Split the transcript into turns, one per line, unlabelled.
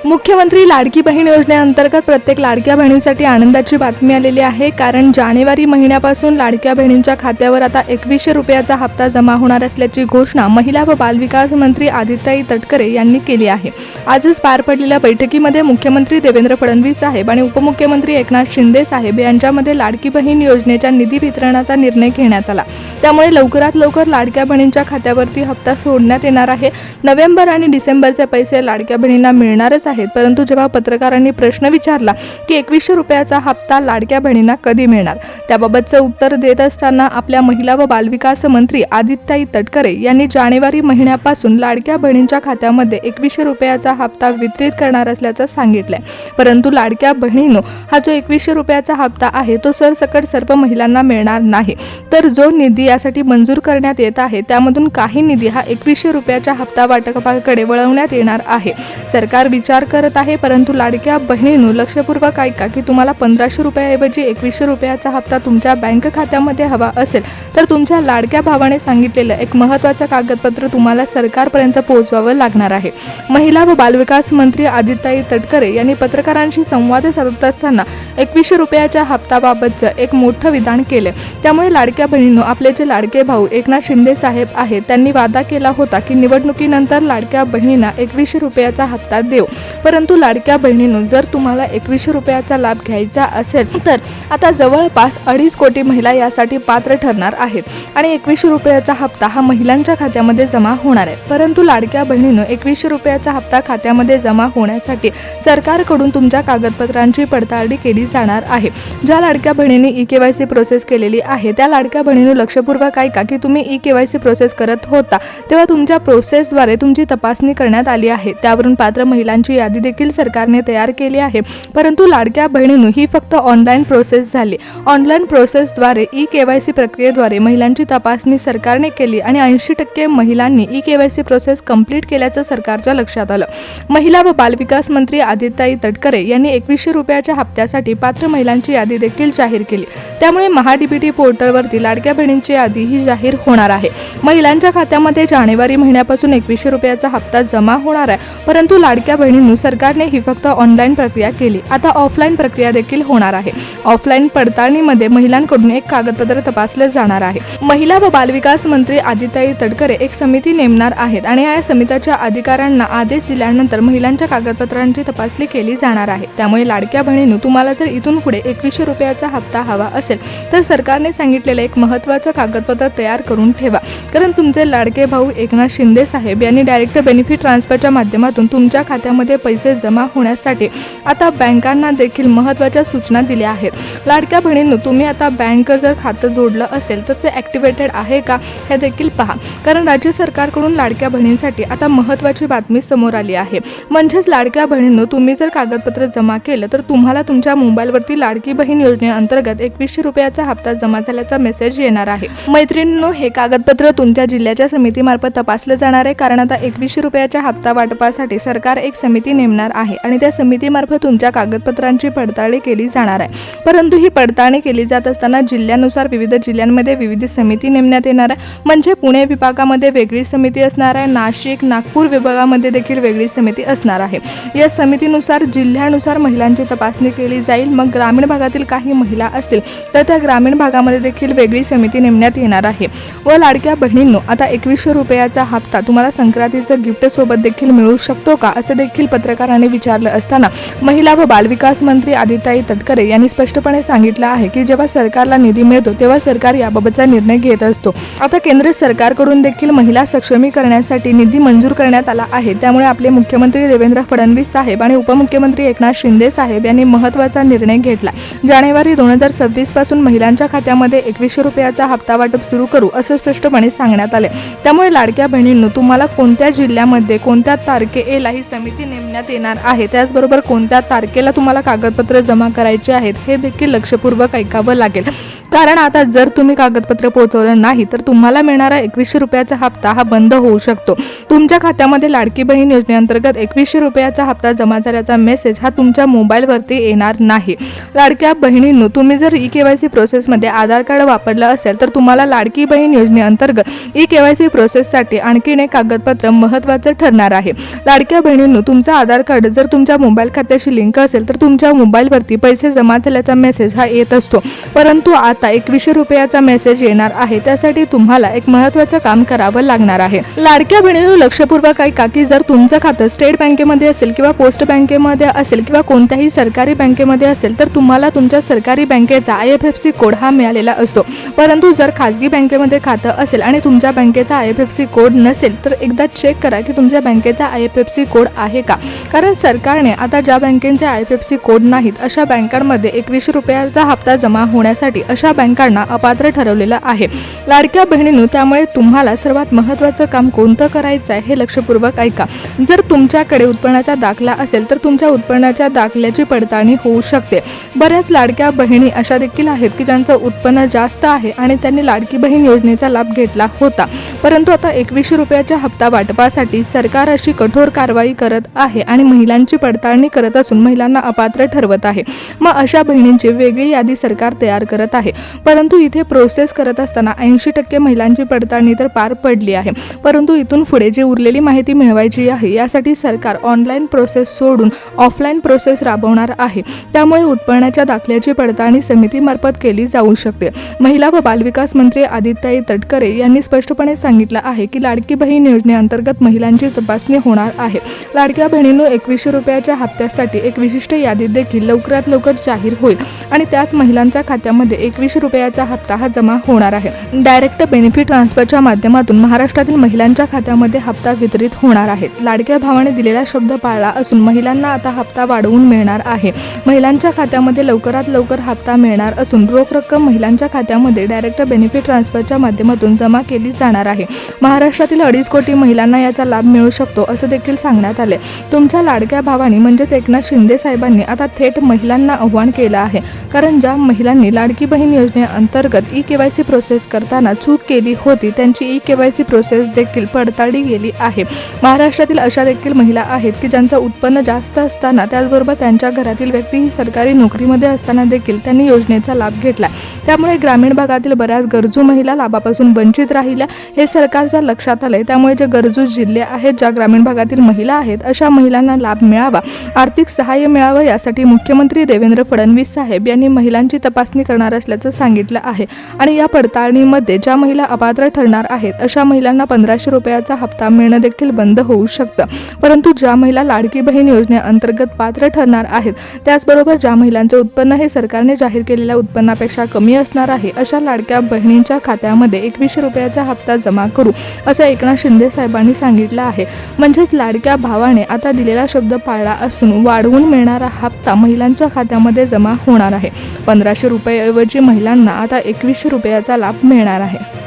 मुख्यमंत्री लाडकी बहीण योजनेअंतर्गत प्रत्येक लाडक्या बहिणीसाठी आनंदाची बातमी आलेली आहे। कारण जानेवारी महिन्यापासून लाडक्या बहिणींच्या खात्यावर आता 2100 रुपयाचा हप्ता जमा होणार असल्याची घोषणा महिला व बालविकास मंत्री आदित्यताई तटकरे यांनी केली आहे। आजच पार पडलेल्या बैठकीमध्ये मुख्यमंत्री देवेंद्र फडणवीस साहेब आणि उपमुख्यमंत्री एकनाथ शिंदे साहेब यांच्यामध्ये लाडकी बहीण योजनेच्या निधी वितरणाचा निर्णय घेण्यात आला। त्यामुळे लवकरात लवकर लाडक्या बहिणींच्या खात्यावरती हप्ता सोडण्यात येणार आहे। नोव्हेंबर आणि डिसेंबरचे पैसे लाडक्या बहिणींना मिळणारच आहेत, परंतु जेव्हा पत्रकारांनी प्रश्न विचारला की 2100 रुपयाचा हप्ता लाडक्या बहिणींना कधी मिळणार, त्याबाबतचं उत्तर देत असताना आपल्या महिला व बालविकास मंत्री आदित्यताई तटकरे यांनी जानेवारी महिन्यापासून लाडक्या बहिणींच्या खात्यामध्ये 2100 रुपयाचा हप्ता वितरित करणार असल्याचं सांगितलंय। परंतु लाडक्या बहिणींनो, हा जो 2100 रुपयाचा हप्ता आहे तो सरसकट सर्व महिलांना मिळणार नाही, तर जो निधी यासाठी मंजूर करण्यात येत आहे त्यामधून काही निधी हा 2100 रुपयाच्या हप्ता वाटपाकडे वळवण्यात येणार आहे। सरकार विचार करत आहे, परंतु लाडक्या बहिणींनो लक्षपूर्वक ऐका की तुम्हाला 1500 रुपयाऐवजी 2100 रुपयाचा हप्ता तुमच्या बँक खात्यामध्ये हवा असेल तर तुमच्या लाडक्या भावाने सांगितलेलं एक महत्त्वाचं कागदपत्र तुम्हाला सरकारपर्यंत पोहोचवावं लागणार आहे। महिला व बालविकास मंत्री आदित्यताई तटकरे यांनी पत्रकारांशी संवाद साधत असताना 2100 रुपयाच्या हप्त्याबाबतचं एक मोठं विधान केले। त्यामुळे लाडक्या बहिणींनो, आपले जे लाडके भाऊ एकनाथ शिंदे साहेब आहेत त्यांनी वादा केला होता की निवडणुकीनंतर लाडक्या बहिणींना 2100 रुपयाचा हप्ता देऊ। परंतु लाडक्या बहिणींनो, जर तुम्हाला 2100 रुपयाचा लाभ घ्यायचा असेल तर आता जवळपास 2.5 कोटी महिला यासाठी पात्र ठरणार आहेत आणि 2100 रुपयाचा हप्ता हा महिलांच्या खात्यामध्ये जमा होणार आहे। परंतु लाडक्या बहिणींनो, 2100 रुपयाचा हप्ता खात्यामध्ये जमा होण्यासाठी सरकारकडून तुमच्या कागदपत्रांची पडताळणी केली जाणार आहे। ज्या लाडक्या बहिणींनी ई-केवायसी प्रोसेस केलेली आहे त्या लाडक्या बहिणींनो लक्षपूर्वक ऐका की तुम्ही ई-केवायसी प्रोसेस करत होता तेव्हा तुमच्या प्रोसेसद्वारे तुमची तपासणी करण्यात आली आहे। त्यावरून पात्र महिलांची यादी देखील सरकारने तयार केली आहे। परंतु लाडक्या बहिणींनो, ही फक्त ऑनलाईन प्रोसेस झाली। ऑनलाईन प्रोसेसद्वारे ई-केवायसी प्रक्रियेद्वारे महिलांची तपासणी सरकारने केली आणि 80% महिलांनी ई-केवायसी प्रोसेस कंप्लीट केल्याचं सरकारच्या लक्षात आलं। महिला व बालविकास मंत्री आदित्यताई तटकरे यांनी 2100 रुपयाच्या हप्त्यासाठी पात्र महिलांची यादी देखील जाहीर केली। त्यामुळे महा-डीबीटी पोर्टलवरती लाडक्या बहिणींची यादी ही जाहीर होणार आहे। महिलांच्या खात्यामध्ये जानेवारी महिन्यापासून 2100 रुपयाचा हप्ता जमा होणार आहे। परंतु लाडक्या बहिणींनो, सरकारने ही फक्त ऑनलाईन प्रक्रिया केली, आता ऑफलाईन प्रक्रिया देखील होणार आहे। ऑफलाईन पडताळणीमध्ये महिलांकडून एक कागदपत्र तपासले जाणार आहे। महिला व बालविकास मंत्री आदित्यताई तटकरे एक समिती नेमणार आहेत आणि या समितीच्या अधिकाऱ्यांना आदेश दिल्यानंतर महिलांच्या कागदपत्रांची तपासणी केली जाणार आहे। त्यामुळे लाडक्या बहिणींनो, तुम्हाला जर इथून पुढे 2100 रुपयाचा हप्ता हवा असेल तर सरकारने सांगितलेलं एक महत्त्वाचं कागदपत्र तयार करून ठेवा। कारण तुमचे लाडके भाऊ एकनाथ शिंदे साहेब यांनी डायरेक्ट बेनिफिट ट्रान्सफरच्या माध्यमातून तुमच्या खात्यामध्ये पैसे जमा होण्यासाठी आता बँकांना देखील महत्त्वाच्या सूचना दिल्या आहेत। लाडक्या बहिणींनो, तुम्ही आता बँक जर खातं जोडलं असेल तर ते ॲक्टिवेटेड आहे का हे देखील पहा। कारण राज्य सरकारकडून लाडक्या बहिणींसाठी आता महत्त्वाची बातमी समोर आली आहे। म्हणजेच लाडक्या बहिणींनो, तुम्ही जर कागदपत्र जमा केलं तर तुम्हाला तुमच्या मोबाईलवरती लाडकी बहीण योजनेअंतर्गत 2100 रुपयाचा हप्ता जमा झाल्याचा मेसेज येणार आहे। मैत्रिणींनो, हे कागदपत्र तुमच्या जिल्ह्याच्या समितीमार्फत तपासलं जाणार आहे। कारण आता 2100 रुपयाच्या हप्ता वाटपासाठी सरकार एक समिती नेमणार आहे आणि त्या समितीमार्फत तुमच्या कागदपत्रांची पडताळणी केली जाणार आहे। परंतु ही पडताळणी केली जात असताना जिल्ह्यानुसार विविध जिल्ह्यांमध्ये विविध समिती नेमण्यात येणार आहे। म्हणजे पुणे विभागामध्ये वेगळी समिती असणार आहे, नाशिक, नागपूर विभागामध्ये देखील वेगळी समिती असणार आहे। या समितीनुसार जिल्ह्यानुसार महिलांची तपासणी केली जाईल। मग ग्रामीण भागातील काही महिला असतील तर त्या ग्रामीण भागामध्ये देखील वेगळी समिती नेमण्यात येणार आहे। व लाडक्या बहिणींनो, आता 2100 रुपयाचा हप्ता तुम्हाला संक्रांतीचं गिफ्ट सोबत देखील मिळू शकतो का, असं देखील पत्रकारांनी विचारलं असताना महिला व बालविकास मंत्री आदित्यताई तटकरे यांनी स्पष्टपणे सांगितलं आहे की जेव्हा सरकारला निधी मिळतो तेव्हा सरकार याबाबतचा निर्णय घेत असतो। आता केंद्र सरकारकडून देखील महिला सक्षमीकरणासाठी निधी मंजूर करण्यात आला आहे। त्यामुळे आपले मुख्यमंत्री देवेंद्र फडणवीस साहेब आणि उपमुख्यमंत्री एकनाथ शिंदे साहेब यांनी महत्त्वाचा निर्णय घेतला। जानेवारी 2026 पासून महिलांच्या खात्यामध्ये 2100 रुपयाचा हप्ता वाटप सुरू करू असं स्पष्टपणे सांगण्यात आले। त्यामुळे लाडक्या बहिणींनो, तुम्हाला कोणत्या जिल्ह्यामध्ये कोणत्या तारखेला ही समिती नेमण्यात येणार आहे, त्याचबरोबर कोणत्या तारखेला तुम्हाला कागदपत्र जमा करायचे आहेत हे देखील लक्षपूर्वक ऐकावं लागेल। कारण आता जर तुम्ही कागदपत्र पोहोचवलं नाही तर तुम्हाला मिळणारा 2100 रुपयाचा हप्ता हा बंद होऊ शकतो। तुमच्या खात्यामध्ये लाडकी बहीण योजनेअंतर्गत 2100 रुपयाचा हप्ता जमा झाल्याचा मेसेज हा तुमच्या मोबाईलवरती येणार नाही। लाडक्या बहिणींनो, तुम्ही जर ई-केवायसी प्रोसेसमध्ये आधार कार्ड वापरलं असेल तर तुम्हाला लाडकी बहीण योजनेअंतर्गत ई-केवायसी प्रोसेससाठी आणखीन एक कागदपत्र महत्त्वाचं ठरणार आहे। लाडक्या बहिणींनो, तुमचं आधार कार्ड जर तुमच्या मोबाईल खात्याशी लिंक असेल तर तुमच्या मोबाईलवरती पैसे जमा झाल्याचा मेसेज हा येत असतो. परंतु आता 2100 रुपयाचा मेसेज येणार आहे. त्यासाठी तुम्हाला एक महत्त्वाचं काम करावं लागणार आहे. लाडक्या बहिणींनो, लक्षपूर्वक ऐका की जर तुमचं खातं स्टेट बँकेमध्ये असेल किंवा पोस्ट बँकेमध्ये असेल किंवा कोणत्याही सरकारी बँकेमध्ये असेल तर तुम्हाला तुमच्या सरकारी बँकेचा IFSC कोड हा मिळालेला असतो. परंतु जर खाजगी बँकेमध्ये खातं असेल आणि तुमच्या बँकेचा IFSC कोड नसेल तर एकदा चेक करा की तुमच्या बँकेचा IFSC कोड आहे का. कारण सरकारने आता ज्या बँकेचे IFSC कोड नाहीत अशा बँकांमध्ये 2100 रुपयाचा हप्ता जमा होण्यासाठी अशा बँकांना अपात्र ठरवलेलं आहे. लाडक्या बहिणींनो, त्यामुळे तुम्हाला सर्वात महत्त्वाचं काम कोणतं करायचं आहे हे लक्षपूर्वक ऐका. जर तुमच्याकडे उत्पन्नाचा दाखला असेल तर तुमच्या उत्पन्नाच्या दाखल्याची पडताळणी होऊ शकते. बऱ्याच लाडक्या बहिणी अशा देखील आहेत की ज्यांचं उत्पन्न जास्त आहे आणि त्यांनी लाडकी बहीण योजनेचा लाभ घेतला होता. परंतु आता 2100 रुपयाच्या हप्ता वाटपासाठी सरकार अशी कठोर कारवाई करत आहे आणि महिलांची पडताळणी करत असून महिलांना अपात्र ठरवत आहे. मग अशा बहिणींची वेगळी यादी सरकार तयार करत आहे. परंतु इथे प्रोसेस करत असताना 80% महिलांची पडताळणी तर पार पडली आहे. परंतु इथून पुढे जी उरलेली माहिती मिळवायची आहे यासाठी सरकार ऑनलाईन प्रोसेस सोडून ऑफलाईन प्रोसेस राबवणार आहे. त्यामुळे उत्पन्नाच्या दाखल्याची पडताळणी समितीमार्फत केली जाऊ शकते. महिला व बालविकास मंत्री आदित्यताई तटकरे यांनी स्पष्टपणे सांगितलं आहे की लाडकी बहीण योजनेअंतर्गत महिलांची तपासणी होणार आहे. लाडक्या बहिणींनो, 2100 रुपयाच्या हप्त्यासाठी एक विशिष्ट यादी देखील लवकरात लवकर जाहीर होईल आणि त्याच महिलांच्या खात्यामध्ये 2100 रुपयाचा हप्ता हा जमा होणार आहे. डायरेक्ट बेनिफिट ट्रान्सफरच्या माध्यमातून महाराष्ट्रातील महिलांच्या खात्यामध्ये हप्ता वितरित होणार आहे. लाडक्या भावाने दिलेला शब्द पाळला असून महिलांना आता हप्ता वाढवून मिळणार आहे. महिलांच्या खात्यामध्ये लवकरात लवकर हप्ता मिळणार असून रोख रक्कम महिलांच्या खात्यामध्ये डायरेक्ट बेनिफिट ट्रान्सफरच्या माध्यमातून जमा केली जाणार आहे. महाराष्ट्रातील 2.5 कोटी महिलांना याचा लाभ मिळू शकतो असं देखील सांगण्यात आले. तुमच्या लाडक्या भावानी म्हणजेच एकनाथ शिंदे साहेबांनी आता थेट महिलांना आव्हान केलं आहे. कारण ज्या महिलांनी लाडकी बहीण योजनेअंतर्गत EKYC प्रोसेस करताना चूक केली होती त्यांची EKYC प्रोसेस देखील पडताळली गेली आहे. महाराष्ट्रातील अशा देखील महिला आहेत की ज्यांचं उत्पन्न जास्त असताना त्याचबरोबर त्यांच्या घरातील व्यक्ती ही सरकारी नोकरीमध्ये असताना देखील त्यांनी योजनेचा लाभ घेतला. त्यामुळे ग्रामीण भागातील बऱ्याच गरजू महिला लाभापासून वंचित राहिल्या हे सरकारच्या लक्षात आले. त्यामुळे जे गरजू जिल्हे आहेत, ज्या ग्रामीण भागातील महिला आहेत अशा महिलांना लाभ मिळावा, आर्थिक सहाय्य मिळावं यासाठी मुख्यमंत्री देवेंद्र फडणवीस साहेब यांनी महिलांची तपासणी करणार असल्याचं सांगितलं आहे. आणि या पडताळणीमध्ये ज्या महिला अपात्र ठरणार आहेत अशा महिलांना 1500 रुपयाचा हप्ता मिळणं देखील बंद होऊ शकतं. परंतु ज्या महिला लाडकी बहीण योजनेअंतर्गत पात्र ठरणार आहेत त्याचबरोबर ज्या महिलांचं उत्पन्न हे सरकारने जाहीर केलेल्या उत्पन्नापेक्षा कमी असणार आहे अशा लाडक्या बहिणींच्या खात्यामध्ये 2100 रुपयाचा हप्ता जमा करू असं एकनाथ शिंदे साहेबांनी सांगितलं आहे. म्हणजेच लाडक्या भावाने आता दिलेला शब्द पाळला असून वाढवून मिळणारा हप्ता महिलांच्या खात्यामध्ये जमा होणार आहे. 1500 रुपये ऐवजी महिलांना आता 2100 रुपयाचा लाभ मिळणार आहे.